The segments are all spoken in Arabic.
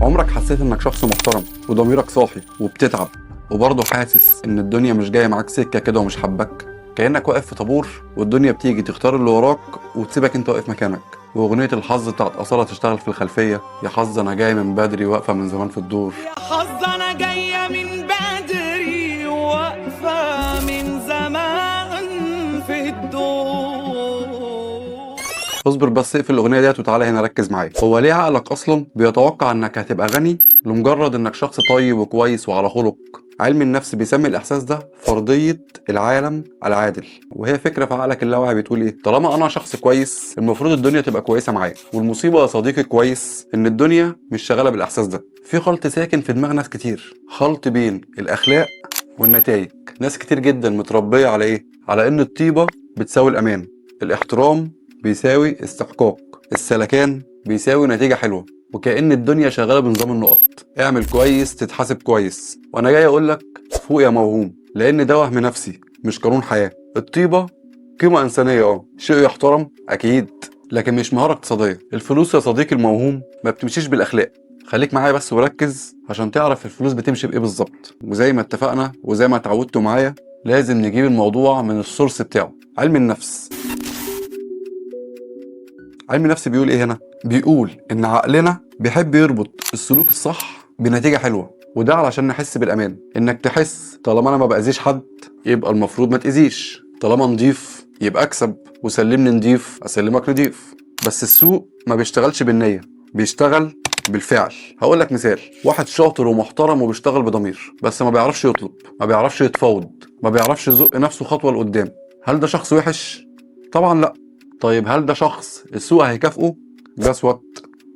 عمرك حسيت انك شخص محترم وضميرك صاحي وبتتعب وبرضه حاسس ان الدنيا مش جايه معاك سكه كده ومش حبك؟ كانك واقف في طابور والدنيا بتيجي تختار اللي وراك وتسيبك انت واقف مكانك، واغنيه الحظ بتاعت اصاله تشتغل في الخلفيه. يا حظ انا جاي من بدري واقفه من زمان في الدور. يا حظ انا جايه من بدري واقفه من زمان في الدور. اصبر بس، اقفل الاغنيه ديت وتعالى هنا ركز معايا. هو ليه عقلك اصلا بيتوقع انك هتبقى غني لمجرد انك شخص طيب وكويس وعلى خلق؟ علم النفس بيسمي الاحساس ده فرضيه العالم العادل، وهي فكره في عقلك اللاواعي بتقول ايه؟ طالما انا شخص كويس المفروض الدنيا تبقى كويسه معايا. والمصيبه يا صديقي كويس ان الدنيا مش شغاله بالاحساس ده. في خلط ساكن في دماغ ناس كتير، خلط بين الاخلاق والنتائج. ناس كتير جدا متربيه على ايه؟ على ان الطيبه بتساوي الامان، الاحترام بيساوي استحقاق، السلكان بيساوي نتيجة حلوة، وكأن الدنيا شغالة بنظام النقط. اعمل كويس تتحاسب كويس. وانا جاي اقولك فوق يا موهوم، لان ده وهم نفسي مش قانون حياة. الطيبة قيمة انسانية، شيء يحترم اكيد، لكن مش مهارة اقتصادية. الفلوس يا صديقي الموهوم ما بتمشيش بالاخلاق. خليك معايا بس وركز عشان تعرف الفلوس بتمشي بايه بالظبط. وزي ما اتفقنا وزي ما اتعودتوا معايا، لازم نجيب الموضوع من السورس بتاعه، علم النفس. علم النفس بيقول ايه هنا؟ بيقول ان عقلنا بيحب يربط السلوك الصح بنتيجة حلوة، وده علشان نحس بالامان. انك تحس طالما انا ما باذيش حد يبقى المفروض ما تاذيش، طالما نضيف يبقى اكسب، وسلمني نضيف اسلمك نضيف. بس السوق ما بيشتغلش بالنية، بيشتغل بالفعل. هقول لك مثال: واحد شاطر ومحترم وبيشتغل بضمير، بس ما بيعرفش يطلب، ما بيعرفش يتفاوض، ما بيعرفش يزق نفسه خطوة لقدام. هل ده شخص وحش؟ طبعا لا. طيب هل ده شخص السوق هيكافئه؟ جاس وات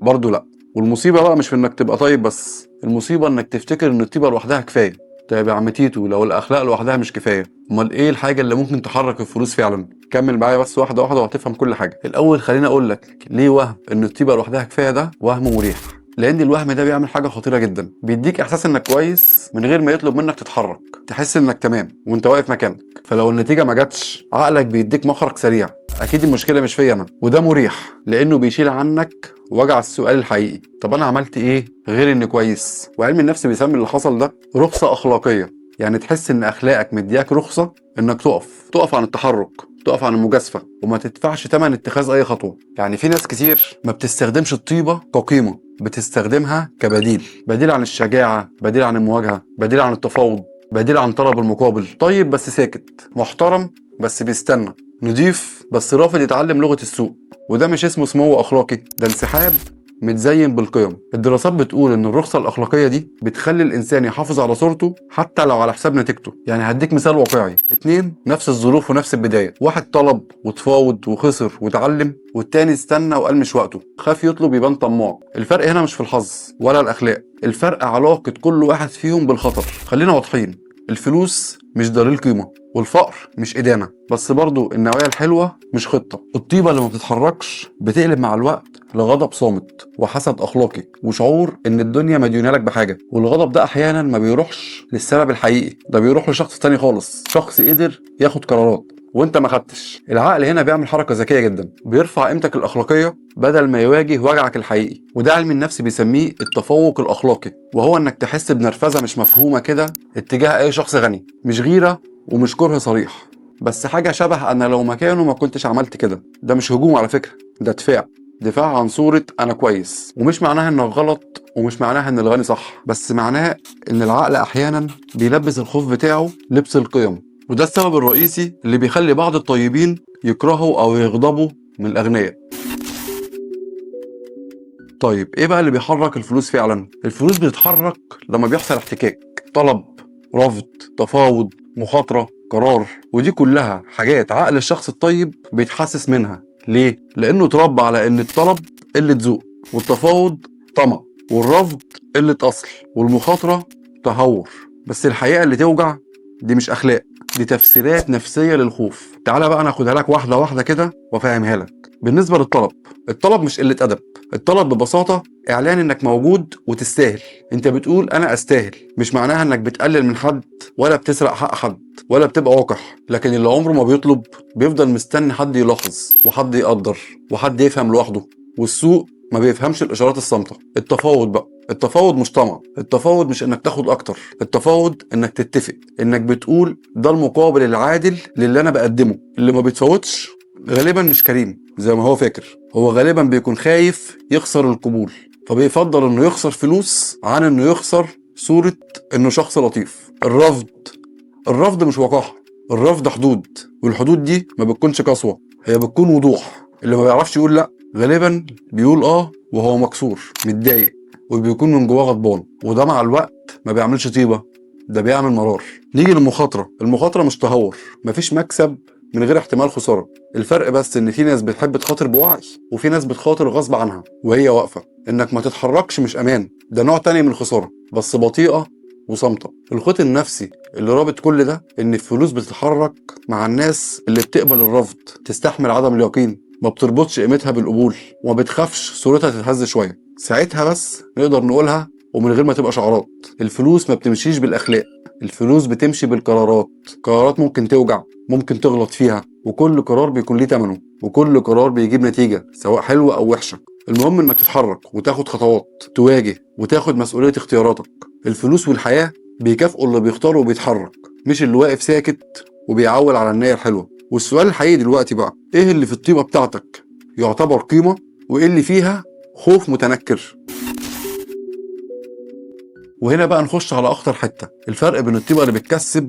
برضه لا. والمصيبه بقى مش في انك تبقى طيب بس، المصيبه انك تفتكر ان الطيبه لوحدها كفايه. طيب يا عم تيتو، لو الاخلاق لوحدها مش كفايه، امال ايه الحاجه اللي ممكن تحرك الفلوس فعلا؟ كمل معايا بس واحده واحده وهتفهم كل حاجه. الاول خليني اقول لك ليه وهم ان الطيبه لوحدها كفايه ده وهم مريح. لان الوهم ده بيعمل حاجه خطيره جدا، بيديك احساس انك كويس من غير ما يطلب منك تتحرك، تحس انك تمام وانت واقف مكانك. فلو النتيجه ما جاتش عقلك بيديك مخرج سريع: اكيد المشكله مش فيا انا. وده مريح لانه بيشيل عنك وجع السؤال الحقيقي: طب انا عملت ايه غير اني كويس؟ وعلم النفس بيسمي اللي حصل ده رخصه اخلاقيه. يعني تحس ان اخلاقك مدياك رخصه انك تقف عن التحرك، تقف عن المجازفه، وما تدفعش ثمن اتخاذ اي خطوه. يعني في ناس كتير ما بتستخدمش الطيبه كقيمه، بتستخدمها كبديل، بديل عن الشجاعه، بديل عن المواجهه، بديل عن التفاوض، بديل عن طلب المقابل. طيب بس ساكت، محترم بس بيستنى، نضيف بس رافض يتعلم لغة السوق. وده مش اسمه سمو أخلاقي، ده انسحاب متزين بالقيم. الدراسات بتقول ان الرخصة الأخلاقية دي بتخلي الإنسان يحافظ على صورته حتى لو على حساب نتيجته. يعني هديك مثال واقعي: اتنين نفس الظروف ونفس البداية، واحد طلب وتفاوض وخسر وتعلم، والتاني استنى وقال مش وقته، خاف يطلب يبان طماع. الفرق هنا مش في الحظ ولا الأخلاق، الفرق علاقة كل واحد فيهم بالخطر. خلينا واضحين، الفلوس مش دليل قيمة، والفقر مش إدانة، بس برضو النوايا الحلوة مش خطة. الطيبة اللي ما بتتحركش بتقلب مع الوقت لغضب صامت وحسد أخلاقي وشعور إن الدنيا مديونة لك بحاجة. والغضب ده أحيانا ما بيروحش للسبب الحقيقي، ده بيروح لشخص تاني خالص، شخص قدر ياخد قرارات وانت ما خدتش. العقل هنا بيعمل حركه ذكيه جدا، بيرفع قيمتك الاخلاقيه بدل ما يواجه وجعك الحقيقي. وده علم النفس بيسميه التفوق الاخلاقي، وهو انك تحس بنرفزه مش مفهومه كده اتجاه اي شخص غني. مش غيره ومش كره صريح، بس حاجه شبه انا لو مكانه ما كنتش عملت كده. ده مش هجوم على فكره، ده دفاع عن صوره انا كويس. ومش معناها انك غلط، ومش معناها ان الغني صح، بس معناه ان العقل احيانا بيلبس الخوف بتاعه لبس القيم. وده السبب الرئيسي اللي بيخلي بعض الطيبين يكرهوا او يغضبوا من الاغنياء. طيب ايه بقى اللي بيحرك الفلوس فعلا؟ الفلوس بتتحرك لما بيحصل احتكاك، طلب، رفض، تفاوض، مخاطرة، قرار. ودي كلها حاجات عقل الشخص الطيب بيتحسس منها. ليه؟ لانه اتربى على ان الطلب قلة ذوق، والتفاوض طمع، والرفض قلة اصل، والمخاطرة تهور. بس الحقيقة اللي توجع دي مش اخلاق، دي تفسيرات نفسية للخوف. تعالى بقى ناخدها لك واحدة واحدة كده وافهمها لك. بالنسبة للطلب، الطلب مش قلة أدب، الطلب ببساطة إعلان إنك موجود وتستاهل. أنت بتقول أنا أستاهل، مش معناها إنك بتقلل من حد ولا بتسرق حق حد ولا بتبقى وقح. لكن اللي عمره ما بيطلب بيفضل مستني حد يلاحظ وحد يقدر وحد يفهم لوحده. والسوق ما بيفهمش الإشارات الصامتة. التفاوض بقى، التفاوض مش طمع، التفاوض مش انك تاخد اكتر، التفاوض انك تتفق، انك بتقول ده المقابل العادل للي انا بقدمه. اللي ما بيتفاوضش غالبا مش كريم زي ما هو فاكر، هو غالبا بيكون خايف يخسر القبول، فبيفضل انه يخسر فلوس عن انه يخسر صورة انه شخص لطيف. الرفض مش وقاحة، الرفض حدود، والحدود دي ما بتكونش قسوة، هي بتكون وضوح. اللي ما بيعرفش يقول لا غالبا بيقول وهو مكسور متضايق، وبيكون من جواه غضبان، وده مع الوقت ما بيعملش طيبة، ده بيعمل مرار. نيجي للمخاطرة. المخاطرة مش تهور، مفيش مكسب من غير احتمال خسارة. الفرق بس ان في ناس بتحب تخاطر بوعي، وفي ناس بتخاطر غصب عنها وهي واقفة. انك ما تتحركش مش امان، ده نوع تاني من الخسارة بس بطيئة وصامتة. الخوت النفسي اللي رابط كل ده ان الفلوس بتتحرك مع الناس اللي بتقبل الرفض، تستحمل عدم اليقين، ما بتربطش قيمتها بالقبول، وما بتخافش صورتها تتهز شوية. ساعتها بس نقدر نقولها ومن غير ما تبقى شعارات. الفلوس ما بتمشيش بالاخلاق، الفلوس بتمشي بالقرارات. قرارات ممكن توجع، ممكن تغلط فيها، وكل قرار بيكون ليه ثمنه، وكل قرار بيجيب نتيجة سواء حلوة او وحشة. المهم انك تتحرك وتاخد خطوات، تواجه وتاخد مسؤولية اختياراتك. الفلوس والحياة بيكافئوا اللي بيختار وبيتحرك، مش اللي واقف ساكت وبيعول على النية الحلوة. والسؤال الحقيقي دلوقتي بقى، ايه اللي في الطيبة بتاعتك يعتبر قيمة، وايه اللي فيها خوف متنكر؟ وهنا بقى نخش على اخطر حتة، الفرق بين الطيبة اللي بتكسب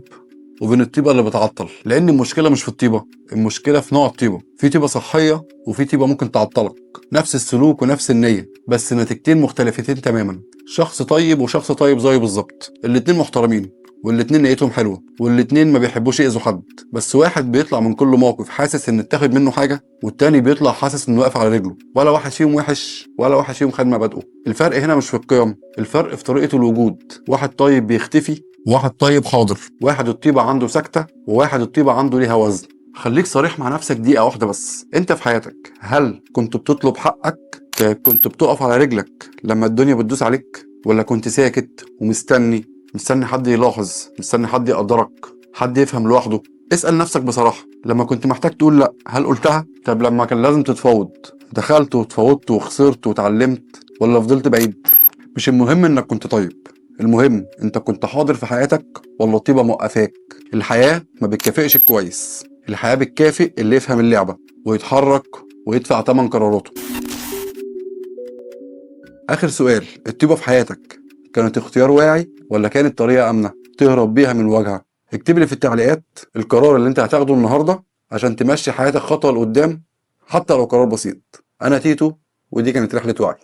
وبين الطيبة اللي بتعطل. لان المشكلة مش في الطيبة، المشكلة في نوع الطيبة. في طيبة صحية وفي طيبة ممكن تعطلك، نفس السلوك ونفس النية بس نتيجتين مختلفتين تماما. شخص طيب وشخص طيب زيه بالظبط، الاتنين محترمين والاتنين نيتهم حلوة والاتنين ما بيحبوش يأذوا حد، بس واحد بيطلع من كل موقف حاسس ان اتاخد منه حاجة، والتاني بيطلع حاسس انه واقف على رجله. ولا واحد فيهم وحش ولا واحد فيهم خد مبادئه. الفرق هنا مش في القيم، الفرق في طريقة الوجود. واحد طيب بيختفي، واحد طيب حاضر. واحد الطيبة عنده سكتة، وواحد الطيبة عنده ليها وزن. خليك صريح مع نفسك دقيقة واحدة بس، انت في حياتك هل كنت بتطلب حقك؟ كنت بتقف على رجلك لما الدنيا بتدوس عليك؟ ولا كنت ساكت ومستني حد يلاحظ، مستني حد يقدرك، حد يفهم لوحده؟ اسأل نفسك بصراحة، لما كنت محتاج تقول لا هل قلتها؟ طب لما كان لازم تتفاوض دخلت وتفاوضت وخسرت وتعلمت، ولا فضلت بعيد؟ مش المهم انك كنت طيب، المهم انت كنت حاضر في حياتك ولا الطيبة موقفاك. الحياة ما بتكافئش الكويس، الحياة بتكافئ اللي يفهم اللعبة ويتحرك ويدفع تمن قراراته. آخر سؤال، الطيبة في حياتك كانت اختيار واعي ولا كانت طريقة آمنة تهرب بيها من الواجهة؟ اكتب لي في التعليقات القرار اللي انت هتاخده النهاردة عشان تمشي حياتك خطوة لقدام، حتى لو قرار بسيط. أنا تيتو، ودي كانت رحلة وعي.